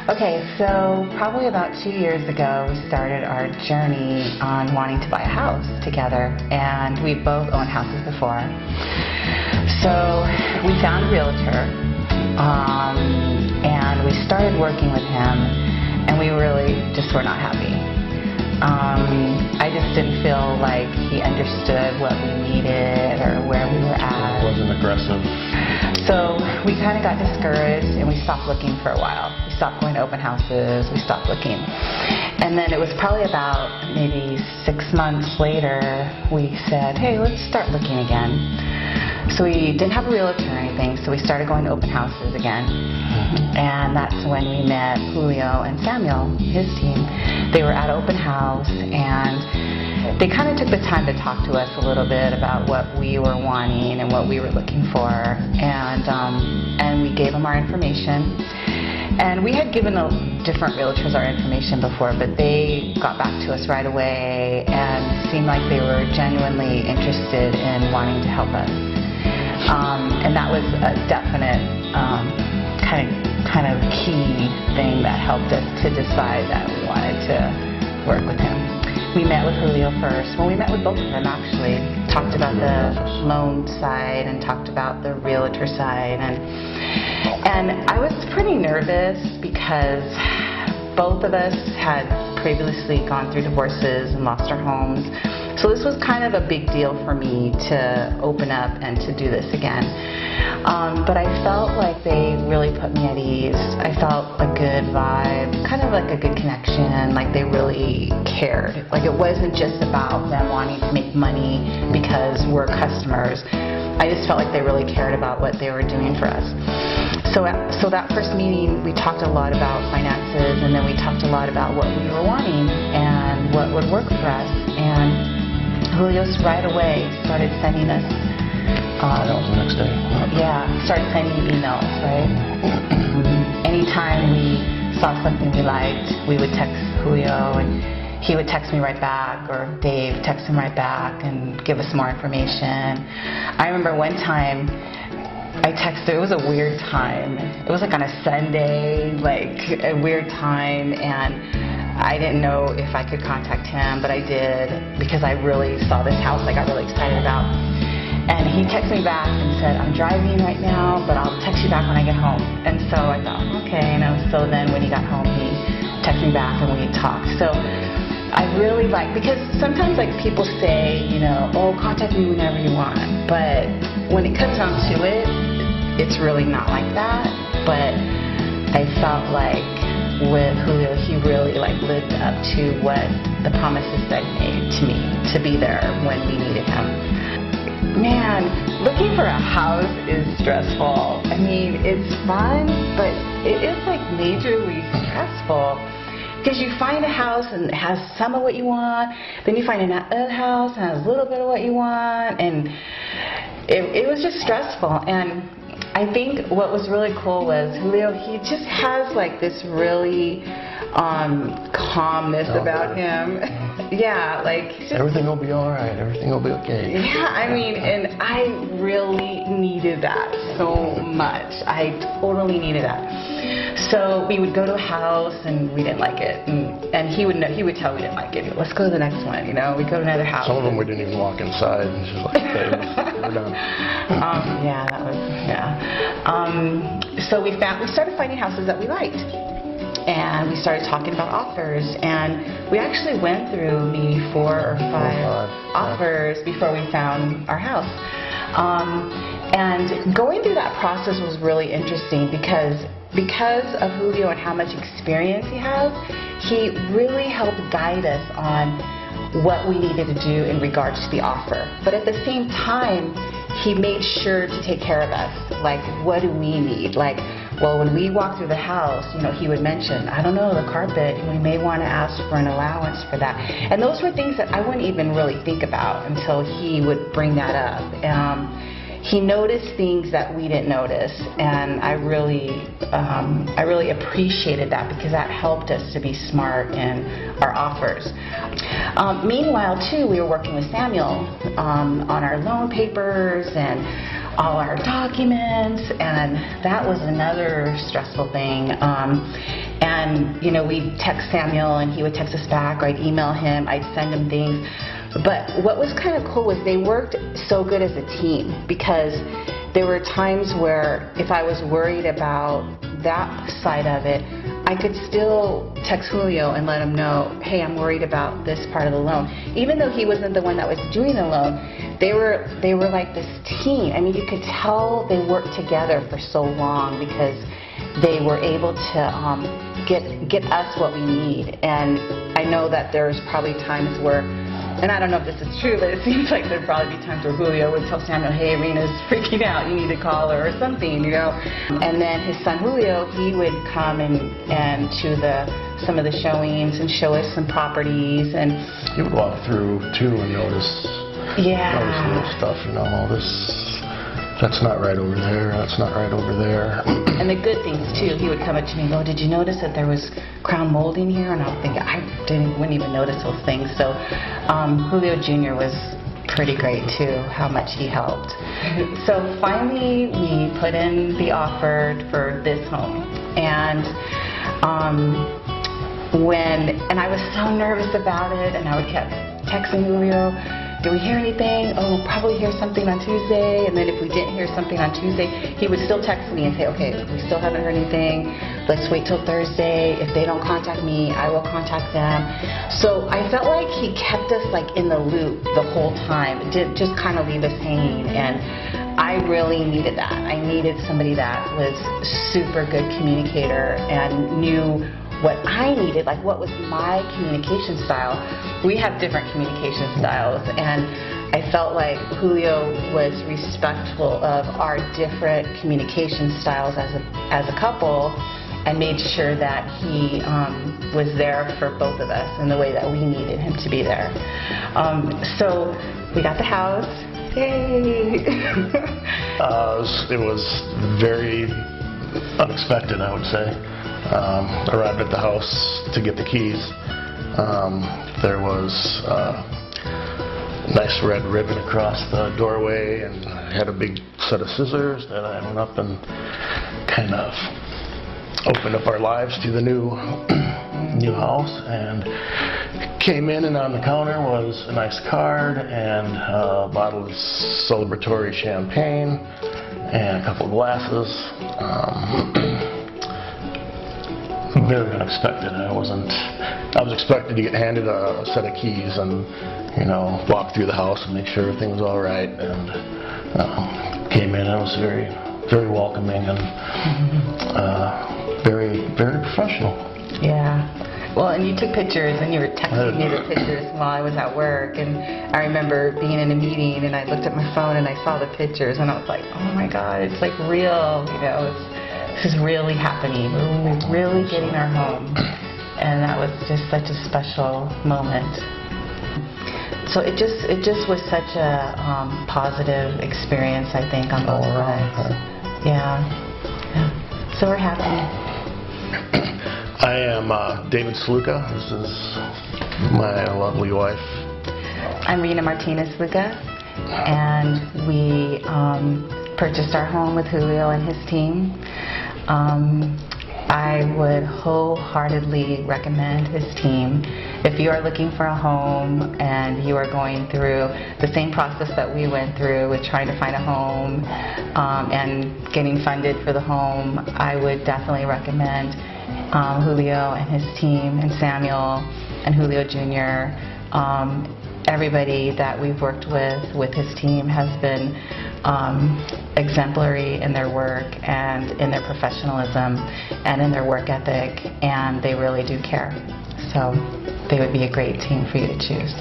Okay, so probably about 2 years ago, we started our journey on wanting to buy a house together, and we both owned houses before. So we found a realtor, and we started working with him, and we really just were not happy. I just didn't feel like he understood what we needed or where we were at. It wasn't aggressive. So we kind of got discouraged and we stopped looking for a while. We stopped going to open houses, we stopped looking. And then it was probably about maybe 6 months later, we said, hey, let's start looking again. So we didn't have a realtor or anything, so we started going to open houses again. And that's when we met Julio and Samuel, his team. They were at open house, and they kind of took the time to talk to us a little bit about what we were wanting and what we were looking for. And we gave them our information. And we had given different realtors our information before, but they got back to us right away and seemed like they were genuinely interested in wanting to help us. And that was a definite kind of key thing that helped us to decide that we wanted to work with him. We met with Julio first. Well, we met with both of them actually. Talked about the loan side and talked about the realtor side, and I was pretty nervous because both of us had previously gone through divorces and lost our homes. So this was kind of a big deal for me to open up and to do this again. But I felt like they really put me at ease. I felt a good vibe, kind of like a good connection, like they really cared. Like it wasn't just about them wanting to make money because we're customers. I just felt like they really cared about what they were doing for us. So that first meeting, we talked a lot about finances, and then we talked a lot about what we were wanting and what would work for us. And Julio right away started sending us. That was the next day. Yeah, started sending emails, right? Anytime we saw something we liked, we would text Julio, and he would text me right back, or Dave text him right back and give us more information. I remember one time I texted, it was a weird time. It was like on a Sunday, like a weird time, and I didn't know if I could contact him, but I did because I really saw this house I got really excited about. And he texted me back and said, I'm driving right now, but I'll text you back when I get home. And so I thought, okay, so then when he got home, he texted me back and we talked. So I really because sometimes like people say, oh, contact me whenever you want. But when it comes down to it, it's really not like that. But I felt like with Julio, he really lived up to what the promises that he made to me, to be there when we needed him. Man, looking for a house is stressful. I mean, it's fun, but it is majorly stressful because you find a house and it has some of what you want, then you find another house and has a little bit of what you want, and it was just stressful. And I think what was really cool was Julio, he just has this really calmness about him. Yeah, everything will be all right. Everything will be okay. Yeah, I mean, and I really needed that so much. I totally needed that. So we would go to a house and we didn't like it, and he would tell we didn't like it. Let's go to the next one. We'd go to another house. Some of them we didn't even walk inside, and she's like, okay, we're done. So we started finding houses that we liked. And we started talking about offers, and we actually went through maybe 4 or 5 offers before we found our house. And going through that process was really interesting because of Julio and how much experience he has, he really helped guide us on what we needed to do in regards to the offer. But at the same time, he made sure to take care of us. What do we need? Well, when we walked through the house, he would mention, I don't know, the carpet, we may want to ask for an allowance for that. And those were things that I wouldn't even really think about until he would bring that up. He noticed things that we didn't notice, and I really appreciated that because that helped us to be smart in our offers. Meanwhile, too, we were working with Samuel on our loan papers, and all our documents, and that was another stressful thing. And we'd text Samuel, and he would text us back, or I'd email him, I'd send him things. But what was kind of cool was they worked so good as a team, because there were times where if I was worried about that side of it, I could still text Julio and let him know, hey, I'm worried about this part of the loan. Even though he wasn't the one that was doing the loan, they were like this team. I mean, you could tell they worked together for so long, because they were able to get us what we need. And I know that there's probably times where, and I don't know if this is true, but it seems like there'd probably be times where Julio would tell Samuel, hey, Rena's freaking out, you need to call her, or something, And then his son Julio, he would come and to some of the showings and show us some properties. And He would walk through too and notice little stuff, that's not right over there, that's not right over there. And the good things too, he would come up to me and go, did you notice that there was crown molding here? And I was thinking, wouldn't even notice those things. So Julio Jr. was pretty great too, how much he helped. So finally we put in the offer for this home. And I was so nervous about it, and I would kept texting Julio, do we hear anything? Oh, we'll probably hear something on Tuesday. And then if we didn't hear something on Tuesday, he would still text me and say, okay, we still haven't heard anything. Let's wait till Thursday. If they don't contact me, I will contact them. So I felt like he kept us in the loop the whole time. Didn't just kind of leave us hanging. And I really needed that. I needed somebody that was super good communicator and knew what I needed, what was my communication style. We have different communication styles, and I felt like Julio was respectful of our different communication styles as a couple, and made sure that he was there for both of us in the way that we needed him to be there. So we got the house. Yay! It was very unexpected, I would say. Arrived at the house to get the keys. There was a nice red ribbon across the doorway, and I had a big set of scissors that I went up and kind of opened up our lives to the new house, and came in, and on the counter was a nice card and a bottle of celebratory champagne and a couple of glasses. Very unexpected. I was expected to get handed a set of keys and, walk through the house and make sure everything was all right. And came in, and it was very, very welcoming and very, very professional. Yeah. Well, and you took pictures, and you were texting me the pictures while I was at work. And I remember being in a meeting, and I looked at my phone, and I saw the pictures, and I was like, oh my God, it's real. This is really happening. We're really getting our home. And that was just such a special moment. So it just was such a positive experience, I think, on both sides. Yeah. So we're happy. I am David Sluka. This is my lovely wife. I'm Rena Martinez-Luca, and we purchased our home with Julio and his team. I would wholeheartedly recommend his team. If you are looking for a home and you are going through the same process that we went through with trying to find a home and getting funded for the home, I would definitely recommend Julio and his team, and Samuel and Julio Jr. Everybody that we've worked with his team has been exemplary in their work and in their professionalism and in their work ethic, and they really do care. So they would be a great team for you to choose.